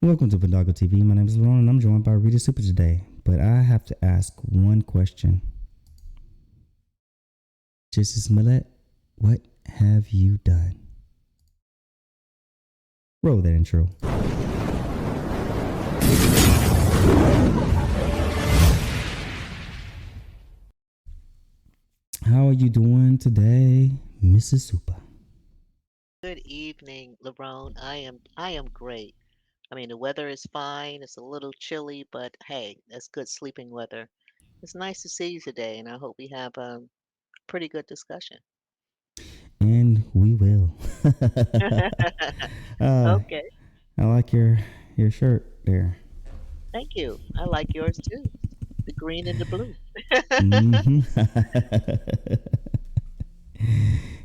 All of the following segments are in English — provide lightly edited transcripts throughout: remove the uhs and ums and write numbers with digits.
Welcome to Pandago TV. My name is Lauren and I'm joined by Rita Super today. But I have to ask one question. Justice Millett, what have you done? Roll that intro. How are you doing today, Mrs. Super? Good evening, Larone. I am great. I mean, the weather is fine. It's a little chilly, but hey, that's good sleeping weather. It's nice to see you today, and I hope we have a pretty good discussion. And we will. uh, Okay, I like your shirt there. thank you. I like yours too. The green and the blue. Mm-hmm.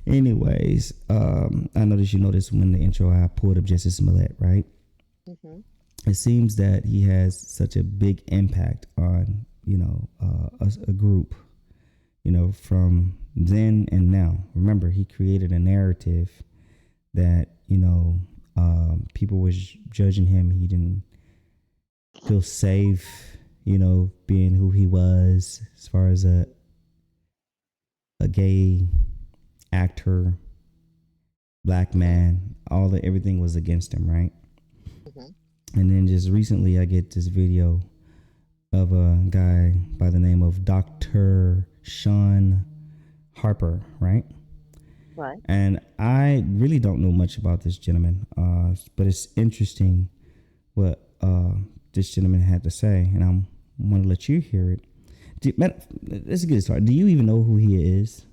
Anyways, I noticed you noticed when the intro I pulled up Justice Millett, right? hmm It seems that he has such a big impact on a group, from then and now. Remember, he created a narrative that people was judging him. He didn't feel safe, being who he was as far as a gay actor, black man. Everything was against him, right? hmm And then just recently, I get this video of a guy by the name of Dr. Shaun Harper, right? Right. And I really don't know much about this gentleman, but it's interesting what this gentleman had to say, and I'm want to let you hear it. Let's get it started. Do you even know who he is?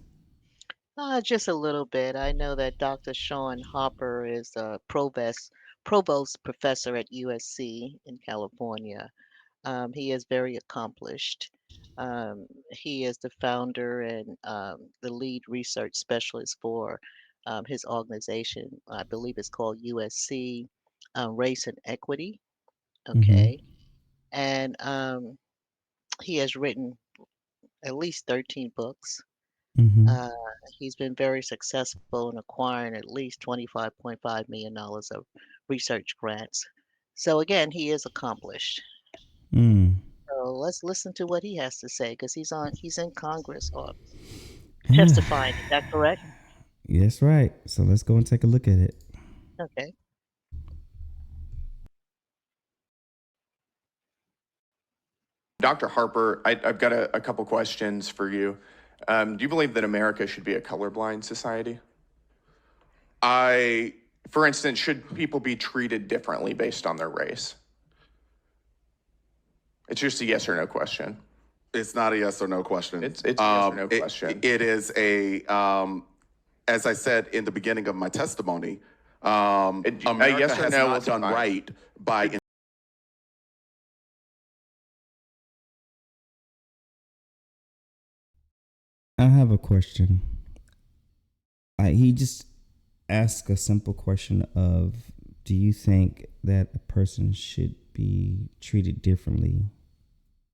Just a little bit. I know that Dr. Shaun Harper is a provost professor at USC in California. He is very accomplished. He is the founder and the lead research specialist for his organization. I believe it's called USC Race and Equity. Mm-hmm. Okay. And he has written at least 13 books. Mm-hmm. Uh, he's been very successful in acquiring at least $25.5 million of research grants. So again, he is accomplished. Mm. So let's listen to what he has to say because he's in Congress or Yeah. testifying. Is that correct? Yes, right. So let's go and take a look at it. Okay. Dr. Harper, I've got a couple questions for you. Do you believe that America should be a colorblind society? I, for instance, should people be treated differently based on their race? It's just a yes or no question. It's not a yes or no question. It's a yes or no question. It is as I said in the beginning of my testimony, A America yes or has no will not done suffice. right by. I have a question. He just asked a simple question of, do you think that a person should be treated differently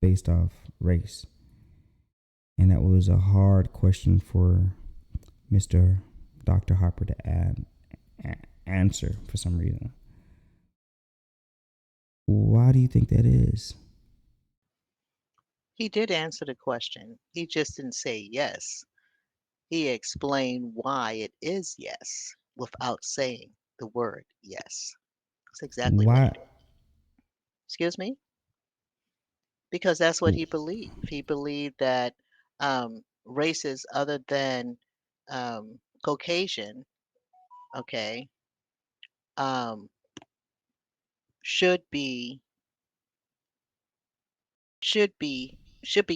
based off race? And that was a hard question for Mr. Dr. Harper to answer for some reason. Why do you think that is? He did answer the question. He just didn't say yes. He explained why it is yes without saying the word yes. That's exactly what he Why? did. Excuse me? Because that's what he believed. He believed that races other than Caucasian, okay, um, should be should be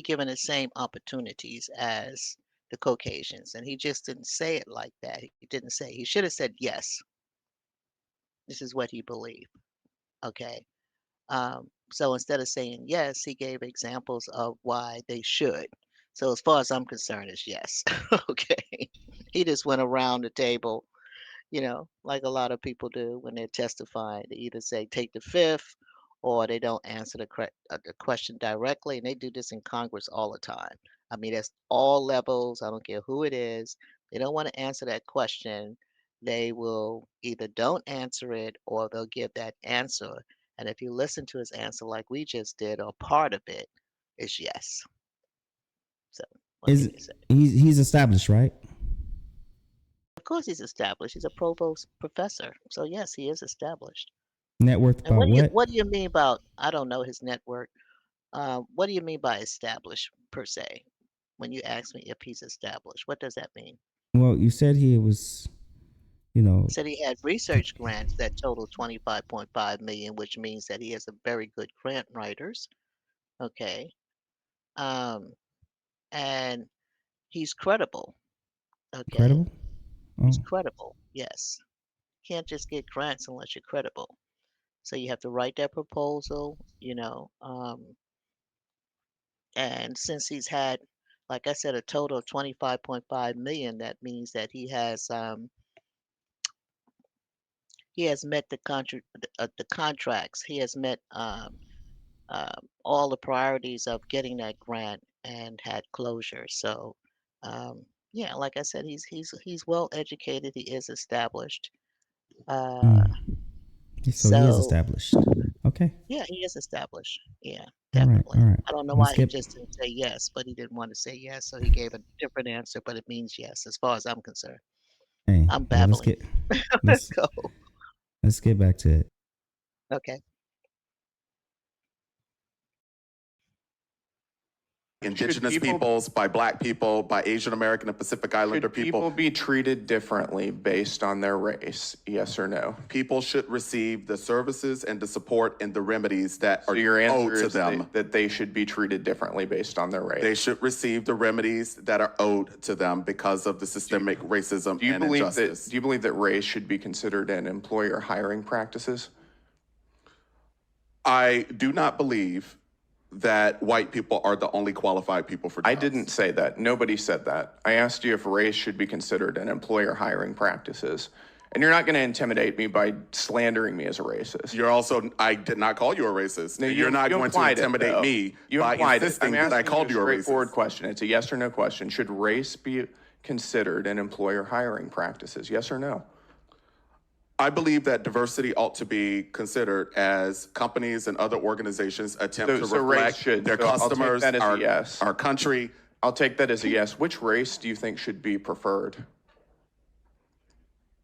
given the same opportunities as the Caucasians. And he just didn't say it like that. He didn't say. He should have said yes. This is what he believed. Okay. So instead of saying yes, he gave examples of why they should. So as far as I'm concerned, it's yes. Okay. He just went around the table, like a lot of people do when they're testifying. They either say take the fifth or they don't answer the question directly. And they do this in Congress all the time. I mean, that's all levels. I don't care who it is. They don't want to answer that question. They will either don't answer it or they'll give that answer And if you listen to his answer like we just did, or part of it, is yes. So what can Is you say? he's established, right? Of course he's established. He's a provost professor. So yes, he is established. Net worth And about what? what do you mean about I don't know his network? What do you mean by established per se? When you ask me if he's established, what does that mean? Well, you said he was, you know, He said he had research grants that total 25.5 million, which means that he has a very good grant writers. Okay. Um, and he's credible. Okay. credible. He's Oh, credible. Yes. Can't just get grants unless you're credible. So you have to write that proposal, and since he's had, like I said, a total of 25.5 million, that means that he has met the contracts. He has met all the priorities of getting that grant and had closure. So, yeah, like I said, he's well educated. He is established. Uh, mm. So he is so established. Okay. yeah, he is established. Yeah, All right. definitely. All right. I don't know Let's why he get. just didn't say yes, but he didn't want to say yes, so he gave a different answer. But it means yes, as far as I'm concerned. Hey, I'm well, let's babbling. get. Let's Go. let's get back to it. Okay. Indigenous people- peoples, by Black people, by Asian American and Pacific Islander Should people be treated differently based on their race? Yes or no? People should receive the services and the support and the remedies that So are your owed answer to is them. that they should be treated differently based on their race. They should receive the remedies that are owed to them because of the systemic racism Do you and believe injustice. that? Do you believe that race should be considered in employer hiring practices? I do not believe that white people are the only qualified people for jobs. I didn't say that. Nobody said that. I asked you if race should be considered in employer hiring practices. And you're not going to intimidate me by slandering me as a racist. You're also, I did not call you a racist. No, You're not going to implied it, intimidate though. me You by implied it. insisting I'm that I asking called you a straightforward racist. question. It's a yes or no question. Should race be considered in employer hiring practices? Yes or no? I believe that diversity ought to be considered as companies and other organizations attempt to So race reflect should. their So I'll take customers, that as a yes. our country. I'll take that as a yes. Which race do you think should be preferred?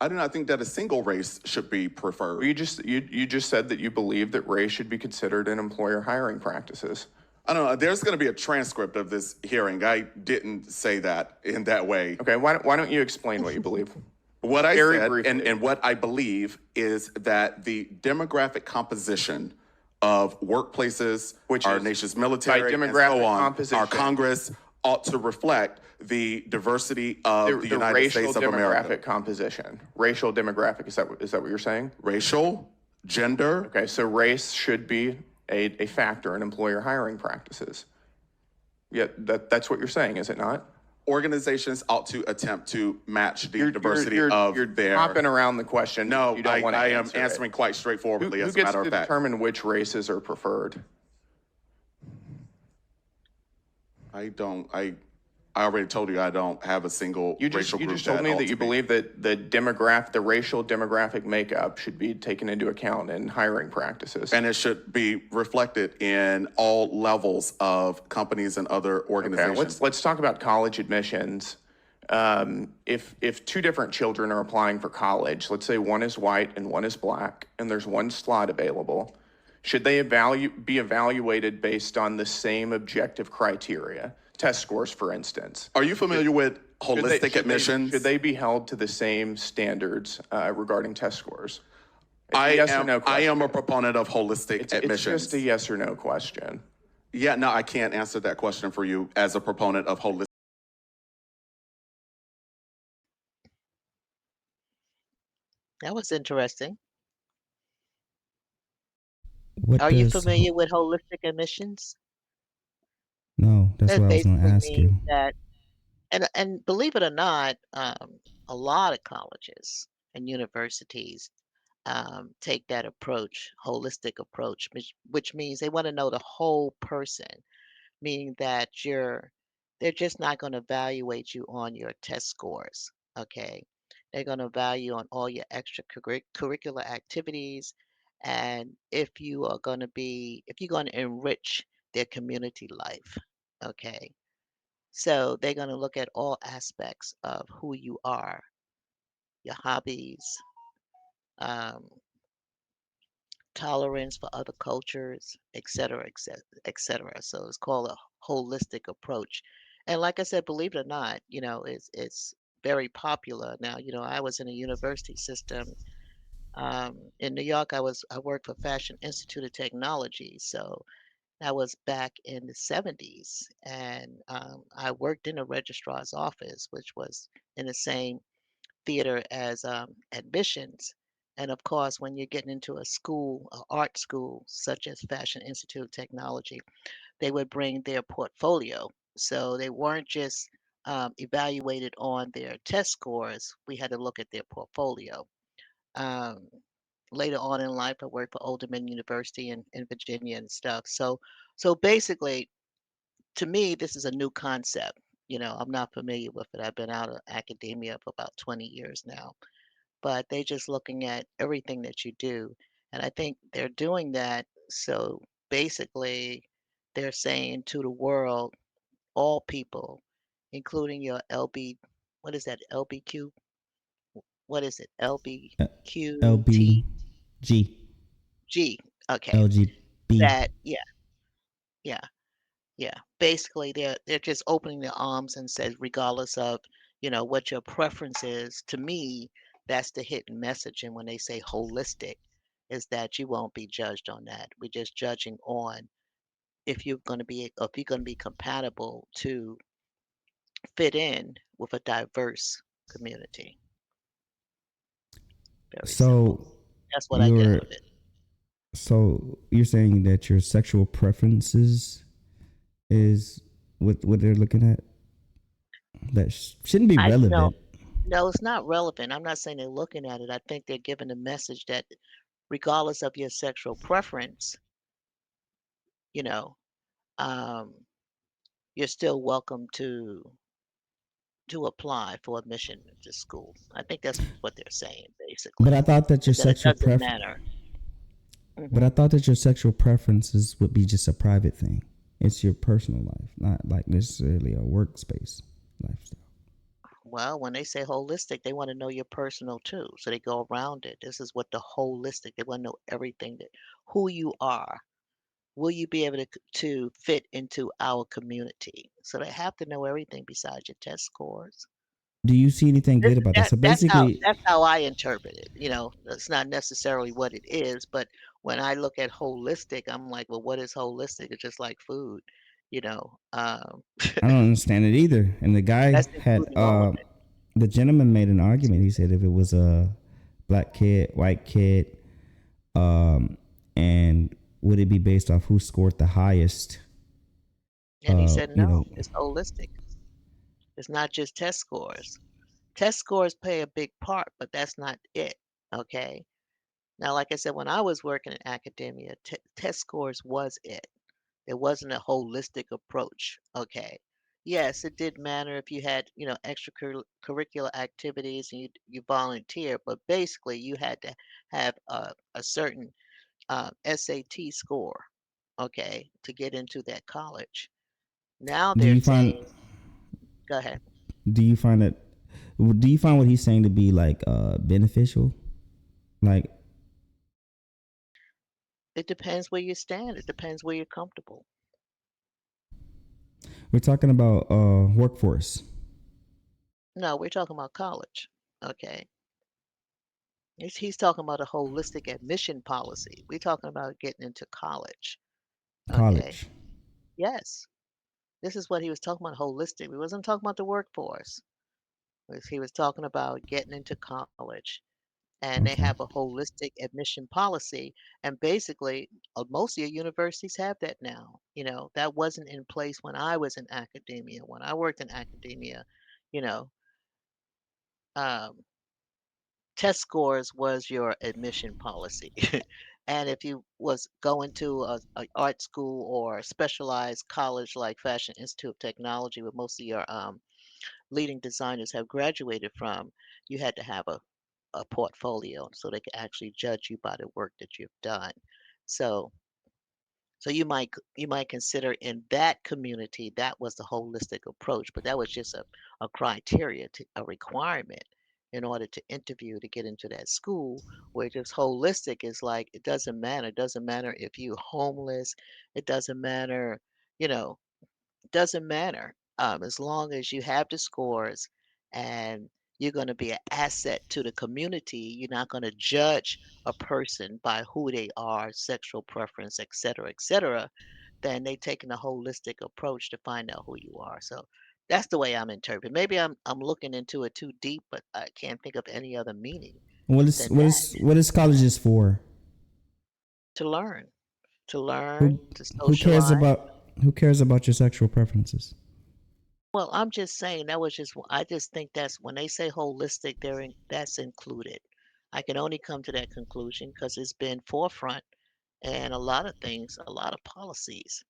I do not think that a single race should be preferred. You just said that you believe that race should be considered in employer hiring practices. I don't know. There's going to be a transcript of this hearing. I didn't say that in that way. Okay, why don't you explain what you believe? What I Very said briefly. and what I believe is that the demographic composition of workplaces, Which our is, nation's military, by and demographic so on, composition, our Congress ought to reflect the diversity of the United racial States of demographic America. composition. Racial demographic, is that what you're saying? Racial, gender. Okay, so race should be a factor in employer hiring practices. Yeah, that's what you're saying, is it not? Organizations ought to attempt to match the diversity of you're their. hopping around the question. No, you don't want to I am answer answering quite straightforwardly. Who As a gets matter to of fact, determine which races are preferred? I already told you I don't have a single racial group. You just told me that you believe that the racial demographic makeup should be taken into account in hiring practices. And it should be reflected in all levels of companies and other organizations. Okay, let's talk about college admissions. If two different children are applying for college, let's say one is white and one is black, and there's one slot available, should they be evaluated based on the same objective criteria? Test scores, for instance. Are you familiar with holistic admissions? Should they be held to the same standards regarding test scores? I am a proponent of holistic admissions. It's just a yes or no question. Yeah, no, I can't answer that question for you as a proponent of holistic. That was interesting. What Are you does familiar with holistic admissions? No, that's That what I was going to basically ask means you. that, and believe it or not, a lot of colleges and universities take that approach, holistic approach, which means they want to know the whole person, meaning that they're just not going to evaluate you on your test scores, okay? They're going to value on all your extracurricular activities and if you're going to enrich their community life, okay? So they're going to look at all aspects of who you are, your hobbies, um, tolerance for other cultures, et cetera, et cetera, et cetera. So it's called a holistic approach. And like I said, believe it or not, it's very popular now. I was in a university system in New York. I worked for Fashion Institute of Technology, so that was back in the 70s, and I worked in a registrar's office, which was in the same theater as admissions. And of course, when you're getting into a school, an art school, such as Fashion Institute of Technology, they would bring their portfolio. So they weren't just evaluated on their test scores. We had to look at their portfolio. Um, Later on in life, I worked for Old Dominion University in Virginia and stuff. So basically, to me, this is a new concept. I'm not familiar with it. I've been out of academia for about 20 years now, but they just looking at everything that you do. And I think they're doing that. So basically, they're saying to the world, all people, including your LB, what is that, LBQ? What is it? Uh, LBQTG. LBG, Okay. LGB. That, yeah, yeah. Yeah, basically, they're just opening their arms and says, regardless of, what your preference is, to me, that's the hidden message. And when they say holistic, is that you won't be judged on that. We're just judging on if you're going to be compatible to fit in with a diverse community. Very simple. So That's what I get you're out of it. so you're saying that your sexual preferences is what they're looking at. That shouldn't be I no, relevant. no, it's not relevant. I'm not saying they're looking at it. I think they're giving a message that regardless of your sexual preference, you know, um, you're still welcome to apply for admission into school. I think that's what they're saying But basically, I thought that your is that it sexual doesn't pref matter. but I hmm thought that your sexual preferences would be just a private thing. It's your personal life, not like necessarily a workspace lifestyle. Well, when they say holistic, they want to know your personal too, so they go around it. This is what the holistic. They want to know everything that who you are. Will you be able to fit into our community? So they have to know everything besides your test scores. Do you see anything This good is about that? that So basically, that's how I interpret it. That's not necessarily what it is, but when I look at holistic, I'm like, well, what is holistic? It's just like food, you know. I don't understand it either. And the guy That's had including all of it. the gentleman made an argument. He said if it was a black kid, white kid, um, and would it be based off who scored the highest? And he said, You know, no, it's holistic. It's not just test scores. Test scores play a big part, but that's not it. Okay. Now, like I said, when I was working in academia, test scores was it. It wasn't a holistic approach. Okay. Yes, it did matter if you had, extracurricular activities and you volunteer, but basically you had to have a certain SAT score, okay, to get into that college. Now do they're you find saying, go ahead. do you find that do you find what he's saying to be like beneficial? Like It depends where you stand. It depends where you're comfortable. we're talking about workforce, No, we're talking about college. Okay. He's talking about a holistic admission policy. We're talking about getting into college. Okay. college. Yes. This is what he was talking about holistic. We wasn't talking about the workforce. He was talking about getting into college. And they Okay. have a holistic admission policy. And basically, most of your universities have that now. That wasn't in place when I was in academia. When I worked in academia, you know, um, test scores was your admission policy. And if you was going to a art school or a specialized college like Fashion Institute of Technology, where most of your leading designers have graduated from, you had to have a portfolio, so they can actually judge you by the work that you've done. So so you might consider in that community that was the holistic approach, but that was just a criteria, a requirement in order to interview to get into that school. Where just holistic is like it doesn't matter. It doesn't matter if you're homeless. It doesn't matter, you know, doesn't matter, as long as you have the scores and you're gonna be an asset to the community, you're not gonna judge a person by who they are, sexual preference, et cetera, then they taking a holistic approach to find out who you are. So that's the way I'm interpreting. Maybe I'm looking into it too deep, but I can't think of any other meaning What is than that. what is colleges for? To learn, Who to who cares socialize. about who cares about your sexual preferences? Well, I'm just saying that was just I just think that's when they say holistic, that's included. I can only come to that conclusion because it's been forefront and a lot of things, a lot of policies.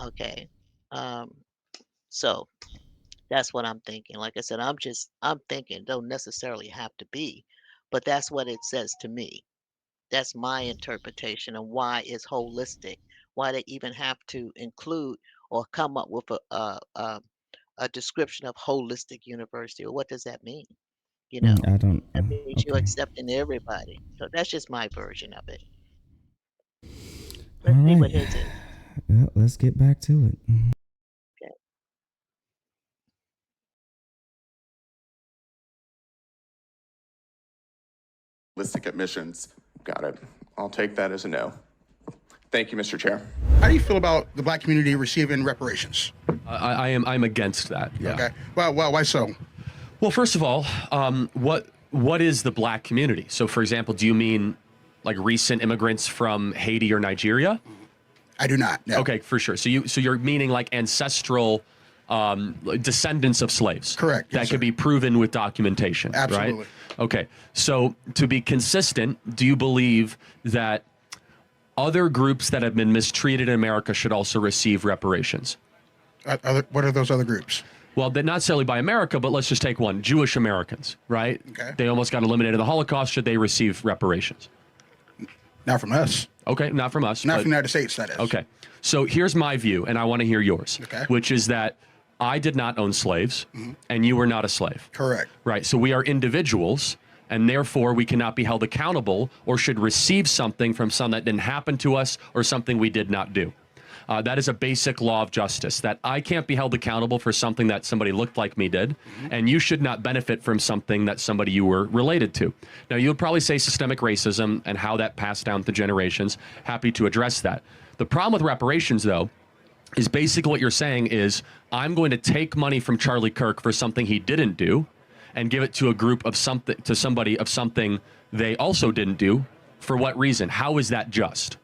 Okay. Um, so that's what I'm thinking. Like I said, I'm thinking don't necessarily have to be, but that's what it says to me. That's my interpretation of why it's holistic, why they even have to include or come up with a description of holistic university. Or what does that mean? You know, I don't. that means you're Okay. accepting everybody. So that's just my version of it. All Let's see right. what his is. Well, let's get back to it. Okay. Holistic admissions. Got it. I'll take that as a no. Thank you, Mr. Chair. How do you feel about the black community receiving reparations? I'm against that. Yeah. Okay. Well, why so? Well, first of all, what is the black community? So, for example, do you mean like recent immigrants from Haiti or Nigeria? I do not. No. Okay, for sure. So you're meaning like ancestral descendants of slaves. Correct. That Yes, could sir. be proven with documentation. Absolutely. Right? Okay. So to be consistent, do you believe that other groups that have been mistreated in America should also receive reparations? What are those other groups? Well, they're not necessarily by America, but let's just take one. Jewish Americans, right? Okay. They almost got eliminated in the Holocaust. Should they receive reparations? Not from us. Okay, not from us. Not but- from the United States, that is. Okay. So here's my view, and I want to hear yours, Okay. which is that I did not own slaves, and you were not a slave. Correct. Right. So we are individuals, and therefore we cannot be held accountable or should receive something from something that didn't happen to us or something we did not do. That is a basic law of justice, that I can't be held accountable for something that somebody looked like me did, and you should not benefit from something that somebody you were related to. Now, you'll probably say systemic racism and how that passed down through generations. Happy to address that. The problem with reparations, though, is basically what you're saying is I'm going to take money from Charlie Kirk for something he didn't do and give it to a group of something, to somebody of something they also didn't do. For what reason? How is that just?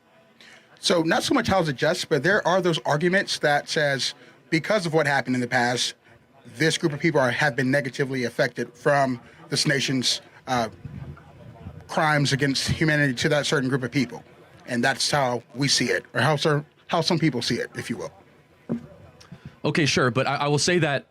So not so much how is it just, but there are those arguments that says because of what happened in the past, this group of people have been negatively affected from this nation's crimes against humanity to that certain group of people. And that's how we see it, or how some people see it, if you will. Okay, sure. But I will say that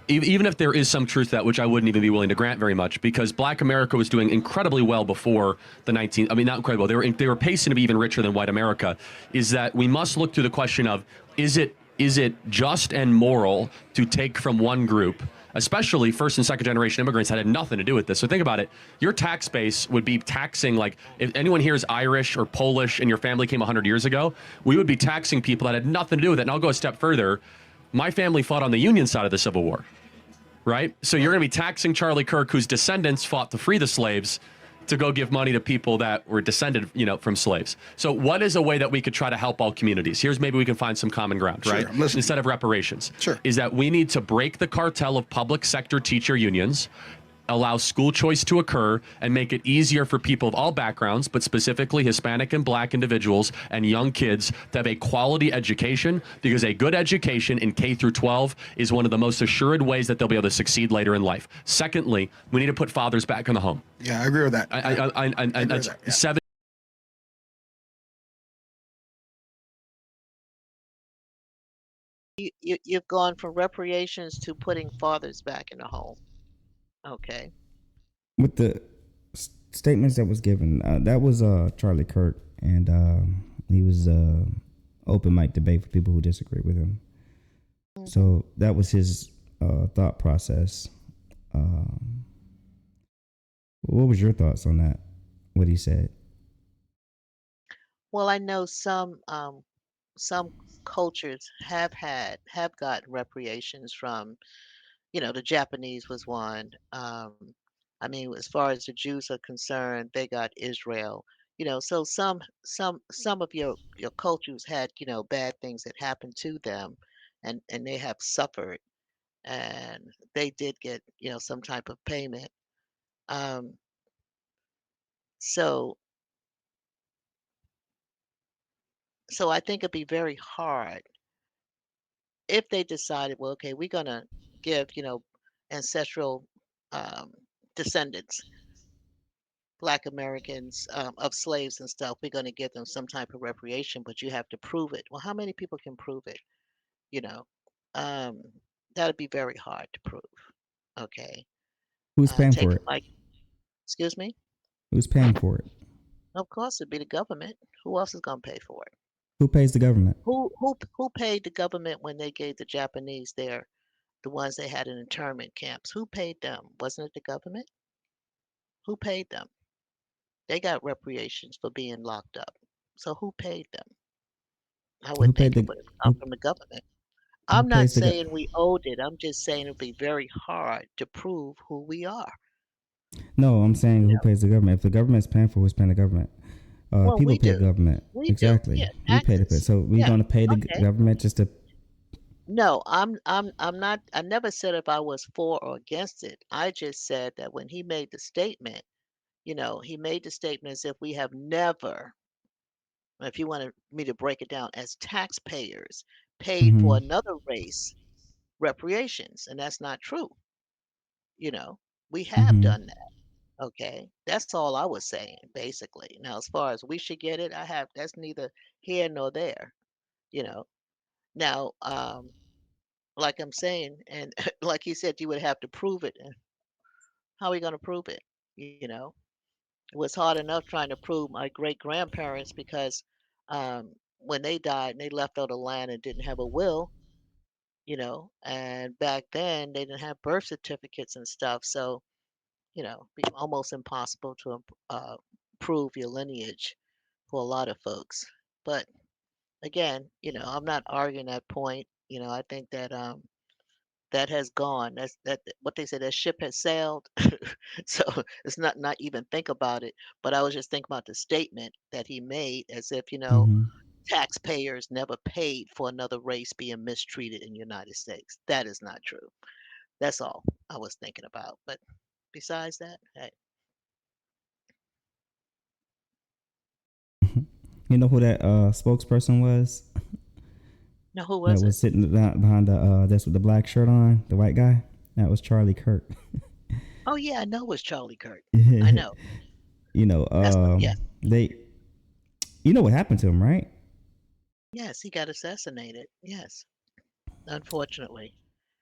even if there is some truth to that, which I wouldn't even be willing to grant very much, because Black America was doing incredibly well before the not incredible. They were pacing to be even richer than white America. Is that we must look through the question of is it just and moral to take from one group, especially first and second generation immigrants that had nothing to do with this. So think about it. Your tax base would be taxing, like if anyone here is Irish or Polish and your family came 100 years ago, we would be taxing people that had nothing to do with it. And I'll go a step further. My family fought on the Union side of the Civil War, right? So you're going to be taxing Charlie Kirk, whose descendants fought to free the slaves, to go give money to people that were descended, from slaves. So what is a way that we could try to help all communities? Here's maybe we can find some common ground, Sure, right? I'm listening. Instead of reparations. Sure. Is that we need to break the cartel of public sector teacher unions, allow school choice to occur, and make it easier for people of all backgrounds, but specifically Hispanic and Black individuals and young kids to have a quality education, because a good education in K through 12 is one of the most assured ways that they'll be able to succeed later in life. Secondly, we need to put fathers back in the home. Yeah, I agree with that. I agree with that, yeah. Seven. You've gone from reparations to putting fathers back in the home. Okay. With the statements that was given. That was Charlie Kirk, and he was open mic debate for people who disagree with him. So that was his thought process. What was your thoughts on that? What he said? Well, I know some cultures have got reparations from, the Japanese was one. I mean, as far as the Jews are concerned, they got Israel. So some of your cultures had, bad things that happened to them, and they have suffered, and they did get, some type of payment. Um, so so I think it'd be very hard if they decided, well, okay, we're gonna give, ancestral um, descendants, Black Americans of slaves and stuff, we're gonna give them some type of reparation, but you have to prove it. Well, how many people can prove it? You know, um, that'd be very hard to prove. Okay, Who's paying take for it it? like, excuse me. Who's paying for it? Of course, it'd be the government. Who else is gonna pay for it? Who pays the government? Who paid the government when they gave the Japanese the ones they had in internment camps? Who paid them? Wasn't it the government? Who paid them? They got reparations for being locked up. So who paid them? I Who would paid think it the would have come who, from the government. who I'm not pays the saying we owed it. I'm just saying it'd be very hard to prove who we are. No, I'm saying You who know? pays the government. If the government's paying for, who's paying the government? Well, People we pay do. government. We do. Exactly. Yeah, We pay to pay. taxes. So we're Yeah. gonna pay the Okay. government just to. No, I'm not. I never said if I was for or against it. I just said that when he made the statement, he made the statement as if we have never, if you wanted me to break it down, as taxpayers paid for Mm-hmm, another race reparations, and that's not true. You know, we have mm-hmm, done that. Okay, that's all I was saying, basically. Now, as far as we should get it, that's neither here nor there. You know, now, like I'm saying, and like you said, you would have to prove it. And how are we going to prove it? You know, it was hard enough trying to prove my great grandparents because when they died and they left all the land and didn't have a will, and back then they didn't have birth certificates and stuff. So, be almost impossible to prove your lineage for a lot of folks. But again, I'm not arguing that point. I think that that has gone. That what they say, that ship has sailed. So it's not even think about it. But I was just thinking about the statement that he made as if, mm-hmm. taxpayers never paid for another race being mistreated in the United States. That is not true. That's all I was thinking about. But besides that, hey, You know who that spokesperson was? now who That was it? was sitting behind the that's with the black shirt on, the white guy. That was Charlie Kirk. Oh yeah, I know it was Charlie Kirk. I you know. know, That's what, yeah. they, you know what happened to him, right? Yes, he got assassinated. Yes, unfortunately.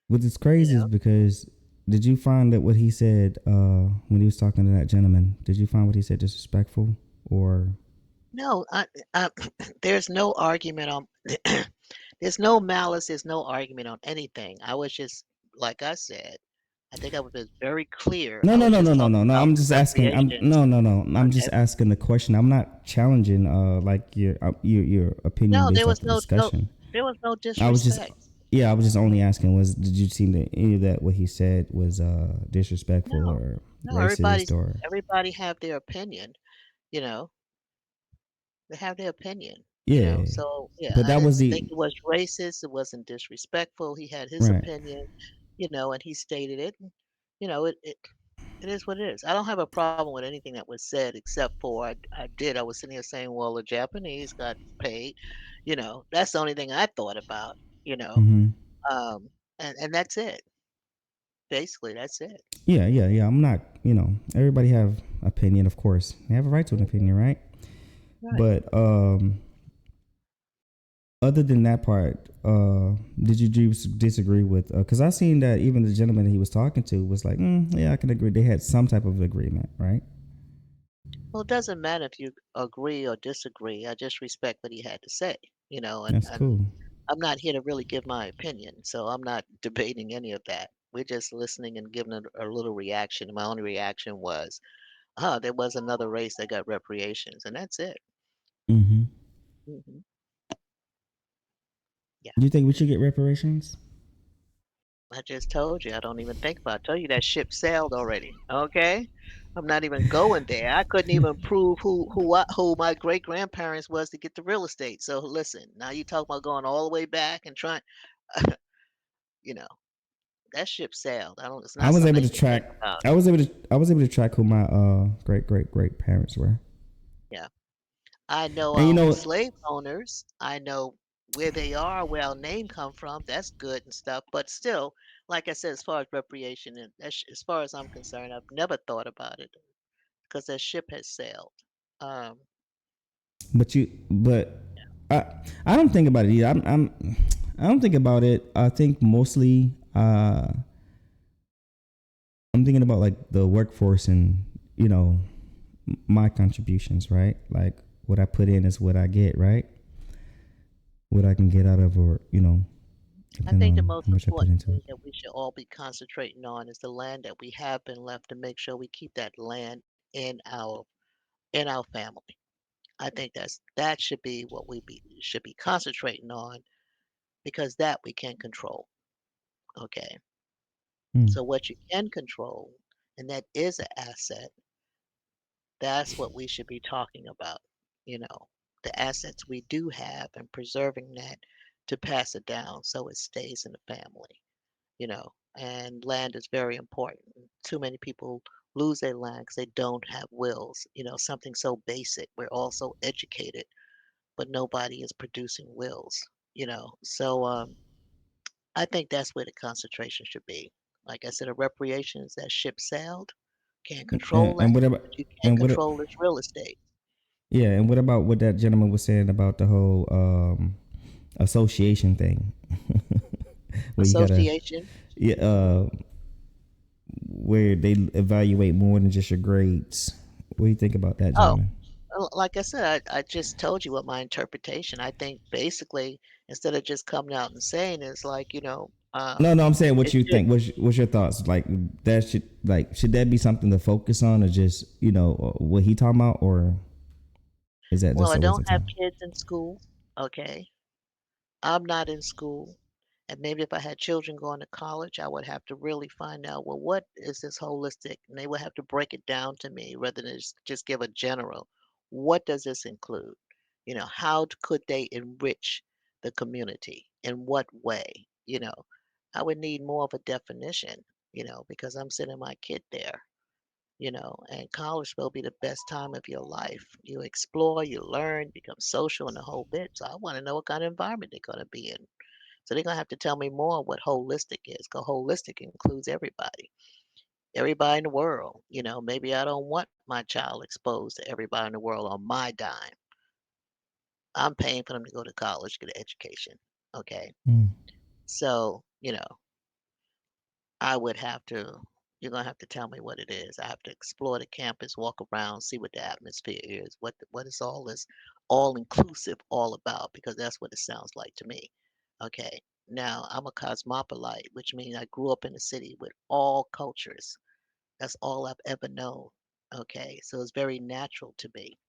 What's You crazy is know. because did you find that what he said when he was talking to that gentleman? Did you find what he said disrespectful or? No, there's no argument on there's no malice, there's no argument on anything. I was just like I said, I think I was just very clear. No, I no, was no, just no, no, talking no, no. about I'm the just asking. I'm recreations. no, no, no. I'm just Okay. asking the question. I'm not challenging like your opinion No, based off the discussion. there was no I was just, disrespect. yeah, I was just only asking was did you see that any of that what he said was disrespectful No, or no, racist or everybody have their opinion, you know. They have their opinion. yeah, So yeah, but I that didn't was think the it was racist, it wasn't disrespectful. He had his right. opinion, and he stated it. And, it is what it is. I don't have a problem with anything that was said except for I was sitting here saying, well, the Japanese got paid. That's the only thing I thought about, you know. Hmm. And that's it. Basically, that's it. Yeah, yeah, yeah. I'm not. Everybody have opinion, of course. They have a right to an Mhm. opinion, right? Right. But other than that part, did you disagree with? Because I seen that even the gentleman that he was talking to was like, yeah, I can agree. They had some type of agreement, right? Well, it doesn't matter if you agree or disagree. I just respect what he had to say, That's and cool. I'm not here to really give my opinion, so I'm not debating any of that. We're just listening and giving a little reaction. My only reaction was, there was another race that got reparations, and that's it. Mm-hmm. Hmm. Yeah, Do you think we should get reparations? I just told you. I don't even think about it. I told you that ship sailed already. Okay, I'm not even going there. I couldn't even prove who my great grandparents was to get the real estate. So listen, now you talk about going all the way back and trying. You know, that ship sailed. I don't. It's I not was something able that to you can think track. about. I was able to track who my great parents were. Yeah. I know And you our know, slave owners. I know where they are, where our name come from. That's good and stuff. But still, like I said, as far as reparation and as far as I'm concerned, I've never thought about it because that ship has sailed. Um, but I I don't think about it either. I don't think about it. I think mostly I'm thinking about like the workforce and you know my contributions, right? Like what I put in is what I get, right? What I can get out of, or I depending think the on most how much I put important into thing it. that we should all be concentrating on is the land that we have been left to make sure we keep that land in our family. I think that should be what should be concentrating on because that we can control. Okay. Hmm. So what you can control, and that is an asset, that's what we should be talking about. You know, the assets we do have and preserving that to pass it down so it stays in the family, and land is very important. Too many people lose their land because they don't have wills, something so basic. We're all so educated, but nobody is producing wills. So I think that's where the concentration should be. Like I said, a reparations that ship sailed, can't control that, And what about but you can and what? control this real estate. Yeah, and what about what that gentleman was saying about the whole association thing, where you gotta Association. yeah where they evaluate more than just your grades. What do you think about that, Oh, gentleman? like I said, I just told you what my interpretation. I think basically, instead of just coming out and saying it's like, No, I'm saying what it you should. think. What's your thoughts? Like that should that be something to focus on, or just what he talking about, or is that Well, just I a waste don't of have time? kids in school. Okay. I'm not in school. And maybe if I had children going to college, I would have to really find out, well, what is this holistic? And they would have to break it down to me rather than just give a general. What does this include? How could they enrich the community? In what way? I would need more of a definition, because I'm sending my kid there, and college will be the best time of your life. You explore, you learn, become social, and the whole bit. So I want to know what kind of environment they're going to be in. So they're gonna have to tell me more what holistic is, because holistic includes everybody in the world. Maybe I don't want my child exposed to everybody in the world on my dime. I'm paying for them to go to college, get an education. Okay. Mm. So, I would have to, you're gonna have to tell me what it is. I have to explore the campus, walk around, see what the atmosphere is, what is all this all inclusive all about, because that's what it sounds like to me. Okay. Now I'm a cosmopolite, which means I grew up in a city with all cultures. That's all I've ever known. Okay. So it's very natural to me.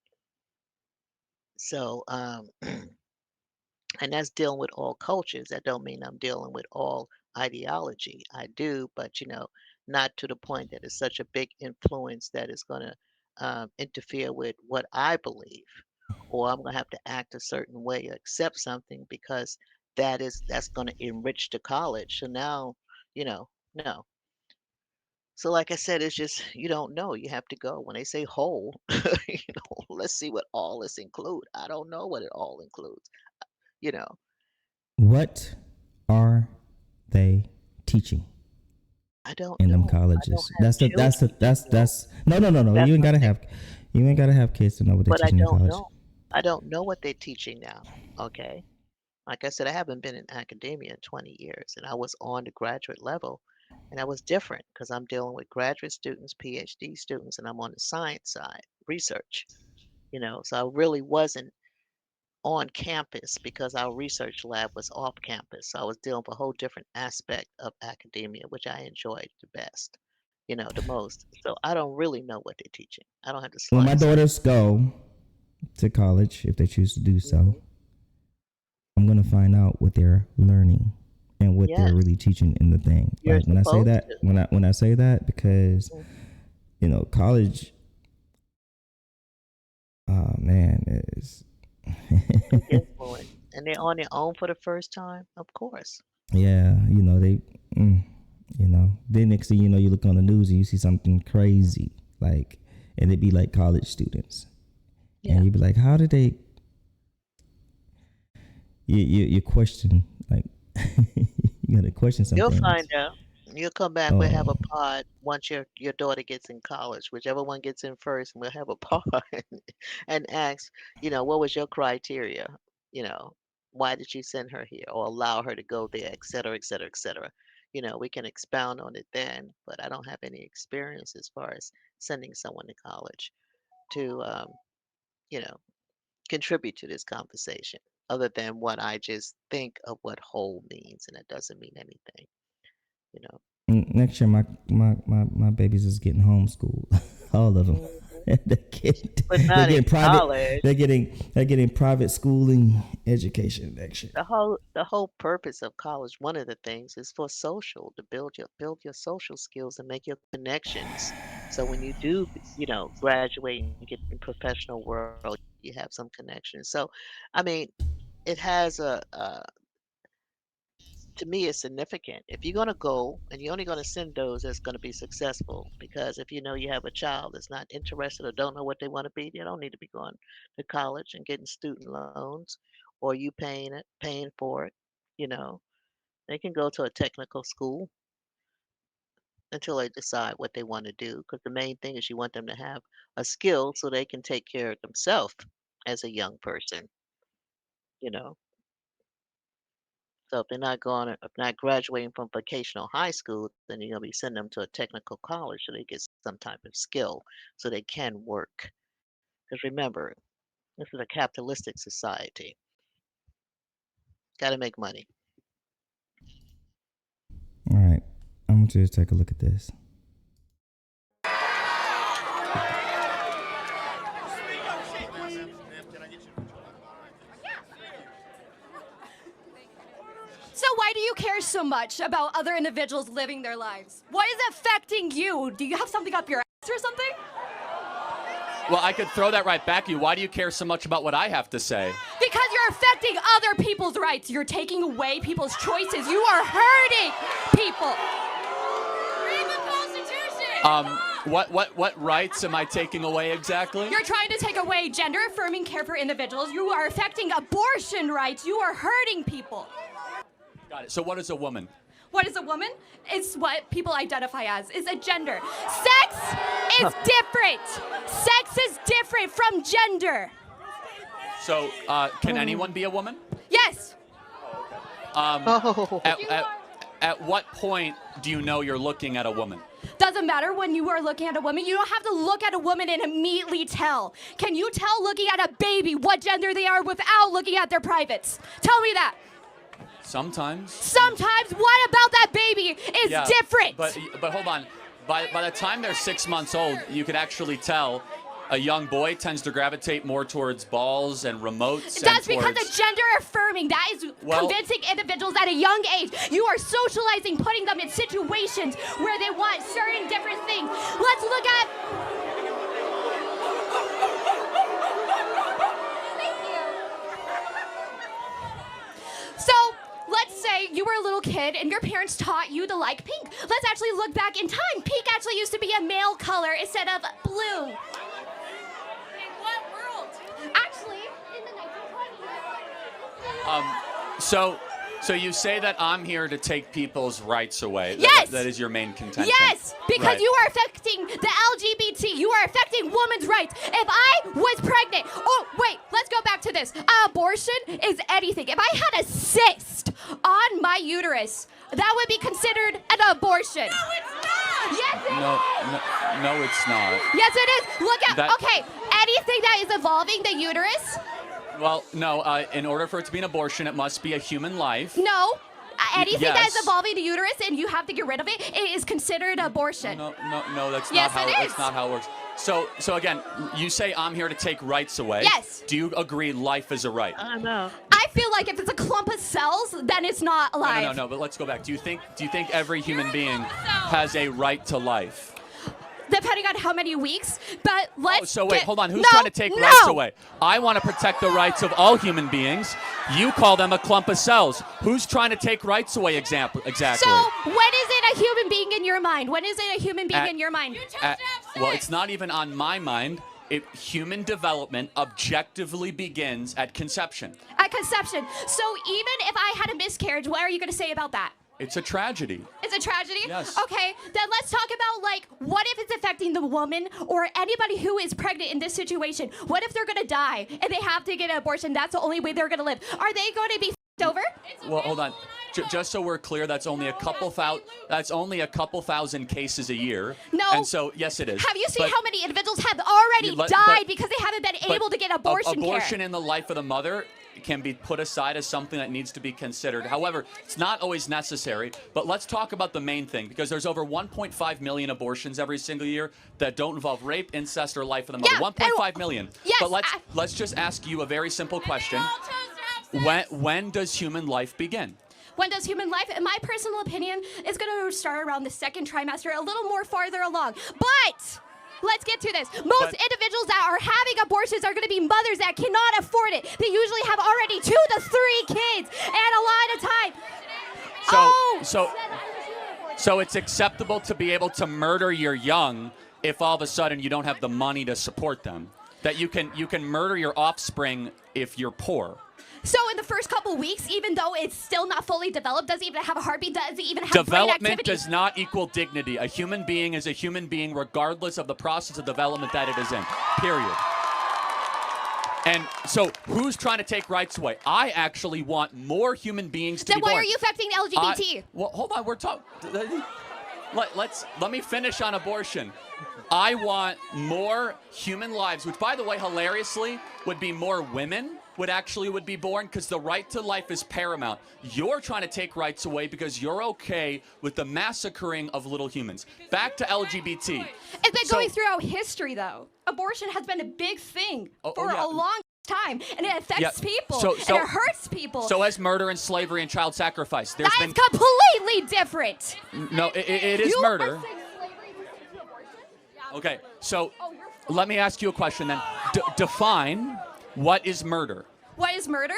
So and that's dealing with all cultures. That don't mean I'm dealing with all ideology. I do, but not to the point that it's such a big influence that it's going to interfere with what I believe, or I'm going to have to act a certain way or accept something because that's going to enrich the college. So now, no. So like I said, it's just you don't know. You have to go. When they say whole, let's see what all this include. I don't know what it all includes. You know, What are they teaching I don't in them know. I don't colleges? have children to know. That's no. That's what I'm saying. You ain't gotta have kids to know what they're But I teaching in don't college. know. I don't know what they're teaching now. Okay. Like I said, I haven't been in academia in 20 years and I was on the graduate level. And that was different because I'm dealing with graduate students, PhD students, and I'm on the science side, research, So I really wasn't on campus because our research lab was off campus. So I was dealing with a whole different aspect of academia, which I enjoyed the best, the most. So I don't really know what they're teaching. I don't have the When my slightest idea. daughters go to college, if they choose to do so, Mhm. I'm gonna find out what they're learning and what they're Yes, really teaching in the thing. you're Like when I say supposed that, to. when I say that, because Mhm. college, oh man, is Big influence. And they're on their own for the first time, of course. yeah, they, then next thing you know, you look on the news and you see something crazy, like, and it'd be like college students, Yeah. and you'd be like, how did they? You question, like, you gotta question some You'll things. find out. You'll come back. We'll have Oh, a pod once your daughter gets in college, whichever one gets in first, and we'll have a pod and ask, what was your criteria? You know, why did you send her here or allow her to go there, et cetera, et cetera, et cetera. We can expound on it then, but I don't have any experience as far as sending someone to college to, you know, contribute to this conversation, other than what I just think of what whole means, and it doesn't mean anything, you know. next year, my babies is getting homeschooled, all of them. Mhm. But They're not in getting private. college. They're getting private schooling education next year. The whole purpose of college, one of the things is for social, to build your social skills and make your connections. So when you do, graduate and get in professional world, you have some connections. So, I mean, it has to me, it's significant. If you're gonna go and you're only gonna send those that's gonna be successful, because if you know you have a child that's not interested or don't know what they want to be, they don't need to be going to college and getting student loans, or you paying for it. You know, they can go to a technical school until they decide what they want to do. Because the main thing is you want them to have a skill so they can take care of themselves as a young person. You know. So if they're not if not graduating from vocational high school, then you're gonna be sending them to a technical college so they get some type of skill so they can work. Because remember, this is a capitalistic society. Got to make money. All right, I want you to take a look at this. So why do you care so much about other individuals living their lives? What is affecting you? Do you have something up your ass or something? Well, I could throw that right back at you. Why do you care so much about what I have to say? Because you're affecting other people's rights. You're taking away people's choices. You are hurting people. Read the Constitution. What rights am I taking away exactly? You're trying to take away gender-affirming care for individuals. You are affecting abortion rights. You are hurting people. Got it. So what is a woman? What is a woman? It's what people identify as, is a gender. Sex is different. Sex is different from gender. So can anyone be a woman? Yes. Oh, At what point do you know you're looking at a woman? Doesn't matter when you are looking at a woman. You don't have to look at a woman and immediately tell. Can you tell looking at a baby what gender they are without looking at their privates? Tell me that. Sometimes. Sometimes, what about that baby is different? But hold on. By the time they're 6 months old, you could actually tell a young boy tends to gravitate more towards balls and remotes. That's and because towards... of gender affirming. That is convincing individuals at a young age. You are socializing, putting them in situations where they want certain different things. Let's look at... Thank you. So, let's say you were a little kid and your parents taught you to like pink. Let's actually look back in time. Pink actually used to be a male color instead of blue. In what world? Actually, in the 1920s. So you say that I'm here to take people's rights away. Yes. That is your main contention. Yes, because Right. you are affecting the LGBT. You are affecting women's rights. If I was pregnant, oh wait, let's go back to this. Abortion is anything. If I had a cyst on my uterus, that would be considered an abortion. No, it's not. Yes, it is. No, it's not. Yes, it is. Look at, That- okay, anything that is involving the uterus, Well, no. In order for it to be an abortion, it must be a human life. no. Anything that is yes. involving the uterus and you have to get rid of it, it is considered abortion. No, that's Yes, not how it that's is. not how it works. So again, you say I'm here to take rights away. Yes. Do you agree life is a right? No. I feel like if it's a clump of cells, then it's not alive. No, but let's go back. Do you think every human being has a right to life? Depending on how many weeks, but let's. So wait, get- hold on. Who's No, trying to take no. rights away? I want to protect the rights of all human beings. You call them a clump of cells. Who's trying to take rights away? Exactly. So when is it a human being in your mind? When is it a human being At- in your mind? Well, it's not even on my mind. Human development objectively begins at conception. At conception. So even if I had a miscarriage, what are you going to say about that? It's a tragedy. It's a tragedy? Yes. Okay, then let's talk about, like, what if it's affecting the woman or anybody who is pregnant in this situation? What if they're going to die and they have to get an abortion? That's the only way they're going to live. Are they going to be f***ed over? Well, hold on. Just so we're clear, that's only a couple thousand cases a year. No. And so, yes, it is. Have you seen But- how many individuals have already Yeah, but- died because they haven't been but able to get abortion care? Abortion in the life of the mother can be put aside as something that needs to be considered. However, it's not always necessary. But let's talk about the main thing, because there's over 1.5 million abortions every single year that don't involve rape, incest, or life of the mother. Yeah, 1.5 million. yes, But let's just ask you a very simple question. When does human life begin? When does human life, in my personal opinion, is going to start around the second trimester, a little more farther along. But let's get to this. Most individuals that are having abortions are going to be mothers that cannot afford it. They usually have already 2 to 3 kids and a lot of time. So it's acceptable to be able to murder your young if all of a sudden you don't have the money to support them. That you can murder your offspring if you're poor. So in the first couple weeks, even though it's still not fully developed, doesn't even have a heartbeat, doesn't even have brain Development activity. does not equal dignity. A human being is a human being regardless of the process of development that it is in. Period. And so who's trying to take rights away? I actually want more human beings to Then be why born. are you affecting LGBT? Well, hold on. We're talking. Let me finish on abortion. I want more human lives, which, by the way, hilariously, would be more women would be born, because the right to life is paramount. You're trying to take rights away because you're okay with the massacring of little humans. Back to LGBT. It's been going throughout history, though. Abortion has been a big thing for a long time, and it affects people, and it hurts people. So has murder and slavery and child sacrifice. There's That is completely different. No, it is You murder. are saying slavery is the same to abortion? Okay, so let me ask you a question then. Define what is murder. What is murder?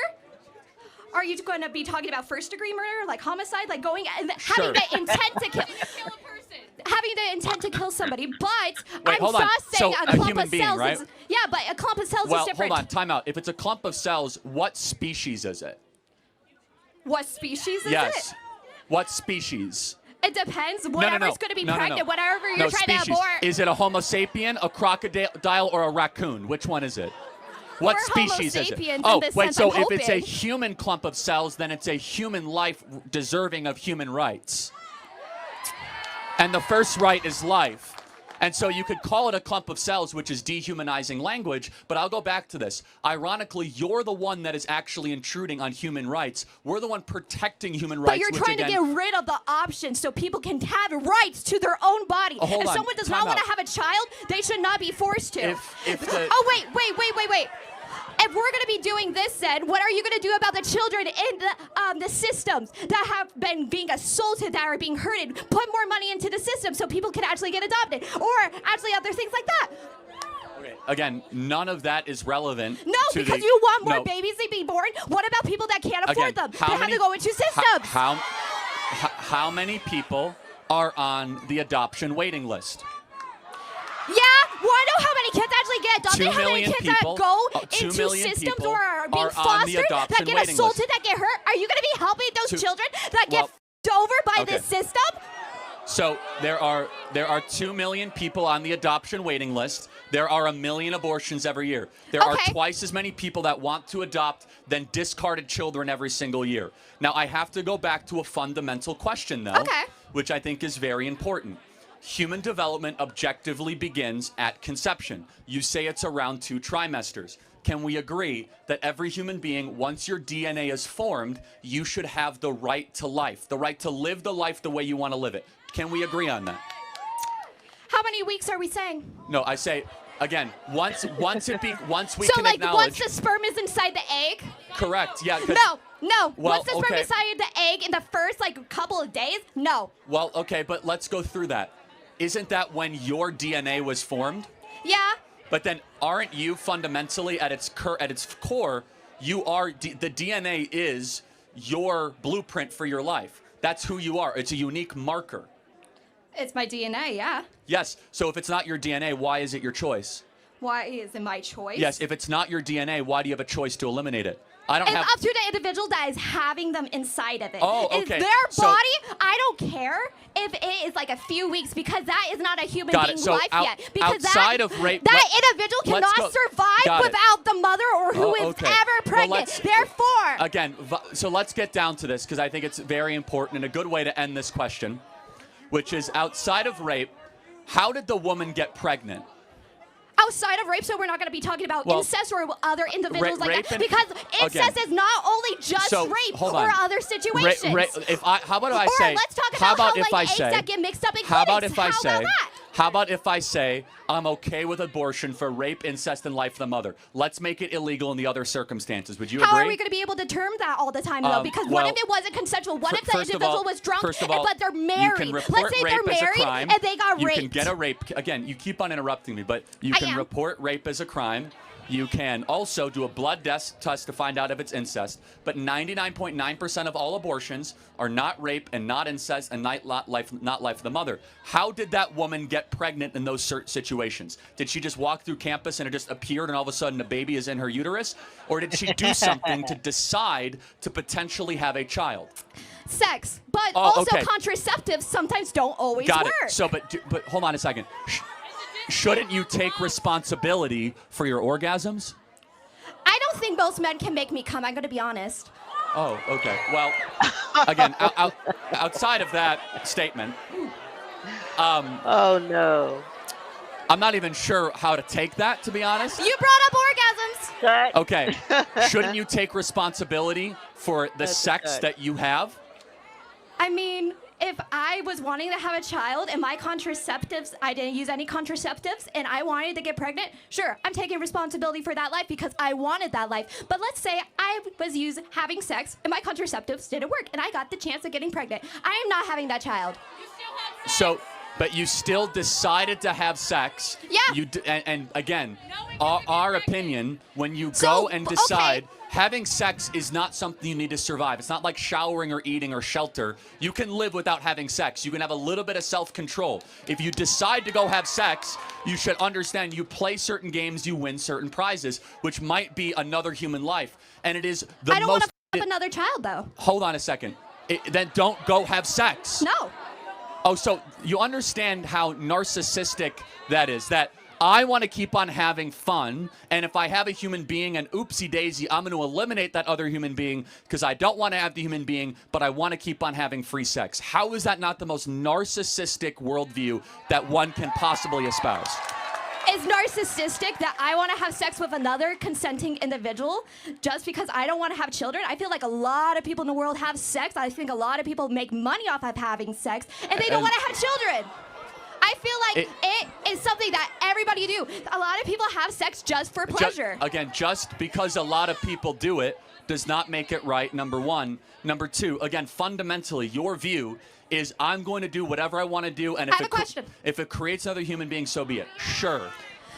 Are you going to be talking about first-degree murder, like homicide, like going and having the intent to kill? Having the intent to kill somebody, but Wait, hold on. just saying So a a clump human of being, cells right? is, yeah, but a clump of cells is Well, different. hold on, time out. If it's a clump of cells, what species is it? What species is Yes. it? What species? It depends. Whatever's going to be pregnant, whatever you're trying species. to abort. Is it a Homo sapien, a crocodile, or a raccoon? Which one is it? What We're species is it? Homo sapiens Oh, in this wait, sense, so I'm if it's a hoping. human clump of cells, then it's a human life deserving of human rights. And the first right is life. And so you could call it a clump of cells, which is dehumanizing language, but I'll go back to this. Ironically, you're the one that is actually intruding on human rights. We're the one protecting human rights. But you're which trying to again, get rid of the options so people can have rights to their own body. Oh, hold if on. someone does Time not want to out. have a child, they should not be forced to. If the- Oh, wait. If we're going to be doing this, then what are you going to do about the children in the systems that have been being assaulted, that are being hurted? Put more money into the system so people can actually get adopted, or actually other things like that. Okay, again, none of that is relevant. No, to because the, you want more no. babies to be born. What about people that can't afford Again, them? how They have many- to go into systems. How many people are on the adoption waiting list? Yeah, Want to know how many kids actually get adopted? 2 How many million kids people- that go 2 into million systems people or are being are on the fostered, that adoption get waiting assaulted, list. that get hurt? Are you going to be helping those Two- children that get well, f***ed over by okay. this system? So there are 2 million people on the adoption waiting list. There are 1 million abortions every year. There are Okay. twice as many people that want to adopt than discarded children every single year. Now I have to go back to a fundamental question though, Okay. which I think is very important. Human development objectively begins at conception. You say it's around 2 trimesters. Can we agree that every human being, once your DNA is formed, you should have the right to life, the right to live the life the way you want to live it? Can we agree on that? How many weeks are we saying? No, I say again. Once we So can like acknowledge. once the sperm is inside the egg? Correct. Yeah. 'cause- No. Well, Once the sperm okay. is inside the egg in the first like couple of days? No. Well, okay, but let's go through that. Isn't that when your DNA was formed? Yeah. But then, aren't you fundamentally at its core? You are the DNA is your blueprint for your life. That's who you are. It's a unique marker. It's my DNA, yeah. Yes. So if it's not your DNA, why is it your choice? Why is it my choice? Yes. If it's not your DNA, why do you have a choice to eliminate it? I don't It's have. up to the individual that is having them inside of it. Oh, It's okay. their So- body. I don't care if it is like a few weeks because that is not a human Got it. being's So life yet. Because outside of rape- that let- individual let's cannot go- survive got it. without the mother or who is Okay. ever Well, pregnant. let's- Therefore, Again, so let's get down to this because I think it's very important and a good way to end this question, which is outside of rape, how did the woman get pregnant? outside of rape, so we're not going to be talking about Well, incest or other individuals like rape that, and- because incest again. is not only just So, rape hold or on. other situations. How about if I Or say? let's talk how about about if how, I like, eggs say? that get mixed up in How about clinics. if I How say? about that? How about if I say I'm okay with abortion for rape, incest, and life of the mother? Let's make it illegal in the other circumstances. Would you How agree? are we going to be able to term that all the time, though? Because what well, if it wasn't consensual? What if the First of individual all- was drunk, first of all, but they're You married? can report Let's say rape they're as a married crime. and they got You raped. can get a rape. Again, you keep on interrupting me, but you I can am. report rape as a crime. You can also do a blood test to find out if it's incest. But 99.9% of all abortions are not rape and not incest and not life of the mother. How did that woman get pregnant in those situations? Did she just walk through campus and it just appeared and all of a sudden a baby is in her uterus? Or did she do something to decide to potentially have a child? Sex, but Oh, also okay. contraceptives sometimes don't always Got work. it. So, but hold on a second. Shouldn't you take responsibility for your orgasms? I don't think most men can make me come. I'm going to be honest. Oh, okay. Well, again, outside of that statement, Oh no. I'm not even sure how to take that, to be honest. You brought up orgasms. Cut. Okay. Shouldn't you take responsibility for the That's a sex cut. that you have? I mean, if I was wanting to have a child and my contraceptives, I didn't use any contraceptives, and I wanted to get pregnant, sure, I'm taking responsibility for that life because I wanted that life. But let's say I was having sex and my contraceptives didn't work, and I got the chance of getting pregnant. I am not having that child. So, but you still decided to have sex. Yeah. And again, our opinion, when you So, go and decide, okay. having sex is not something you need to survive. It's not like showering or eating or shelter. You can live without having sex. You can have a little bit of self-control. If you decide to go have sex, you should understand you play certain games, you win certain prizes, which might be another human life. And it is the I don't want most... to have another child, though. Hold on a second. Then don't go have sex. No. Oh, so you understand how narcissistic that is, that I want to keep on having fun, and if I have a human being and oopsie daisy, I'm going to eliminate that other human being because I don't want to have the human being, but I want to keep on having free sex. How is that not the most narcissistic worldview that one can possibly espouse? It's narcissistic that I want to have sex with another consenting individual just because I don't want to have children. I feel like a lot of people in the world have sex. I think a lot of people make money off of having sex, and they don't want to have children. I feel like it is something that everybody do. A lot of people have sex just for pleasure. Just because a lot of people do it does not make it right, number one. Number two, again, fundamentally, your view is I'm going to do whatever I want to do, and I have a question. if it creates another human being, so be it. Sure.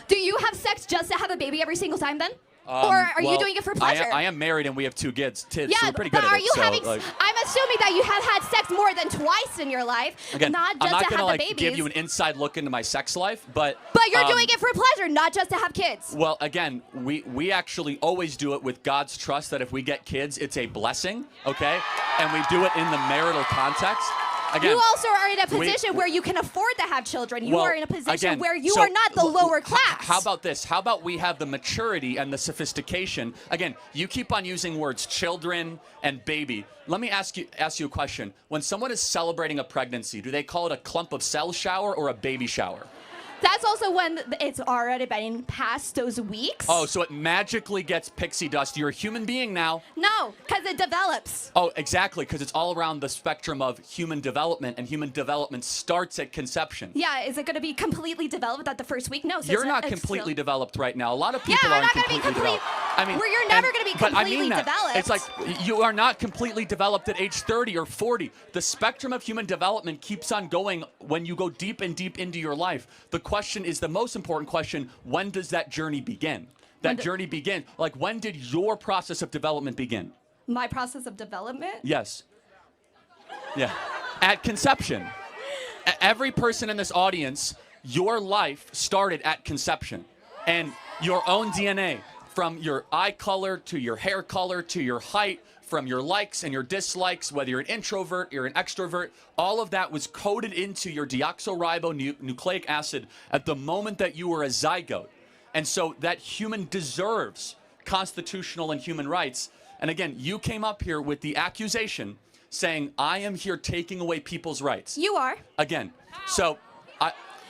Do you have sex just to have a baby every single time then? Or are you doing it for pleasure? I am married and we have 2 kids. Yeah, So we're pretty but good at are it. you So, having? like, I'm assuming that you have had sex more than twice in your life, again, not I'm just not to gonna have like the babies. give you an inside look into my sex life, but But you're doing it for pleasure, not just to have kids. well, again, we actually always do it with God's trust that if we get kids, it's a blessing, okay? And we do it in the marital context. Again, You also are in a position where you can afford to have children. You are in a position where you are not the lower class. How about this? How about we have the maturity and the sophistication? Again, you keep on using words children and baby. Let me ask you a question. When someone is celebrating a pregnancy, do they call it a clump of cell shower or a baby shower? That's also when it's already been past those weeks. Oh, so it magically gets pixie dust. You're a human being now. No, because it develops. Oh, exactly, because it's all around the spectrum of human development, and human development starts at conception. Yeah, is it going to be completely developed at the first week? No. So You're not completely developed right now. A lot of people aren't completely developed. I mean, well, you're never going to be but completely I mean that. developed. It's like you are not completely developed at age 30 or 40. The spectrum of human development keeps on going when you go deep and deep into your life. The question is the most important question: when does that journey begin? That journey begin. Like, when did your process of development begin? My process of development? Yes. Yeah. At conception. Every person in this audience, your life started at conception. And your own DNA, from your eye color to your hair color to your height, from your likes and your dislikes, whether you're an introvert, you're an extrovert, all of that was coded into your deoxyribonucleic acid at the moment that you were a zygote. And so that human deserves constitutional and human rights. And again, you came up here with the accusation saying, I am here taking away people's rights. You are. Again, so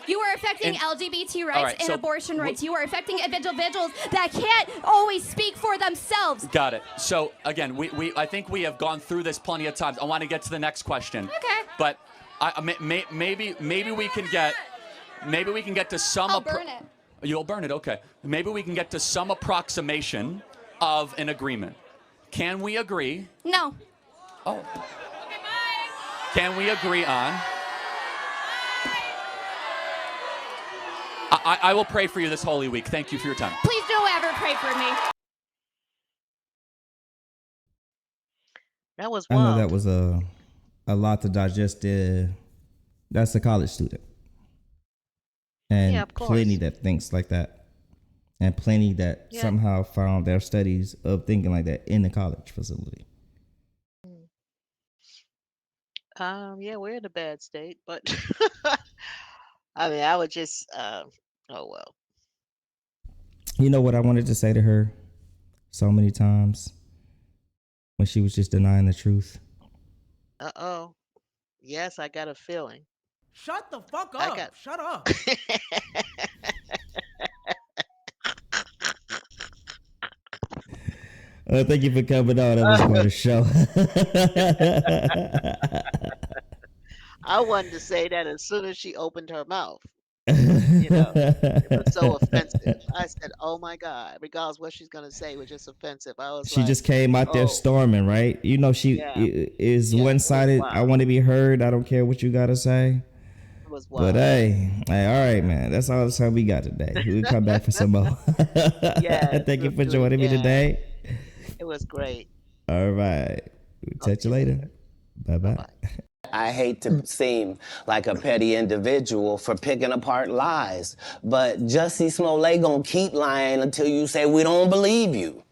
you are affecting LGBT rights right, and so abortion rights. You are affecting individuals that can't always speak for themselves. Got it. So again, I think we have gone through this plenty of times. I want to get to the next question. Okay. But maybe we can get to some. I'll burn it. You'll burn it. Okay. Maybe we can get to some approximation of an agreement. Can we agree? No. Oh. Can we agree on? I will pray for you this Holy Week. Thank you for your time. Please don't ever pray for me. That was I wild. know that was a lot to digest. That's a college student, and Yeah, of course. plenty that thinks like that, and plenty that somehow found their studies of thinking like that in the college facility. Yeah, we're in a bad state, but I mean, I would just, oh well. You know what I wanted to say to her so many times when she was just denying the truth? Uh-oh. Yes, I got a feeling. Shut the fuck up. Shut up. Thank you for coming on. That was quite a show. I wanted to say that as soon as she opened her mouth. You know, it was so offensive. I said, "Oh my God!" Regardless what she's gonna say, was just offensive. I was She like, just came out there "Oh, storming, right? You know, she Yeah. is Yeah, it was one-sided. I wild. want to be heard. I don't care what you got to say. It was But wild." hey, all right, man. That's all the time we got today. We'll come back for some more. Yes, Thank you we'll for do it joining me again. today. It was great. All right. We'll touch you later. Bye-bye. I hate to seem like a petty individual for picking apart lies, but Jussie Smollett gonna keep lying until you say we don't believe you.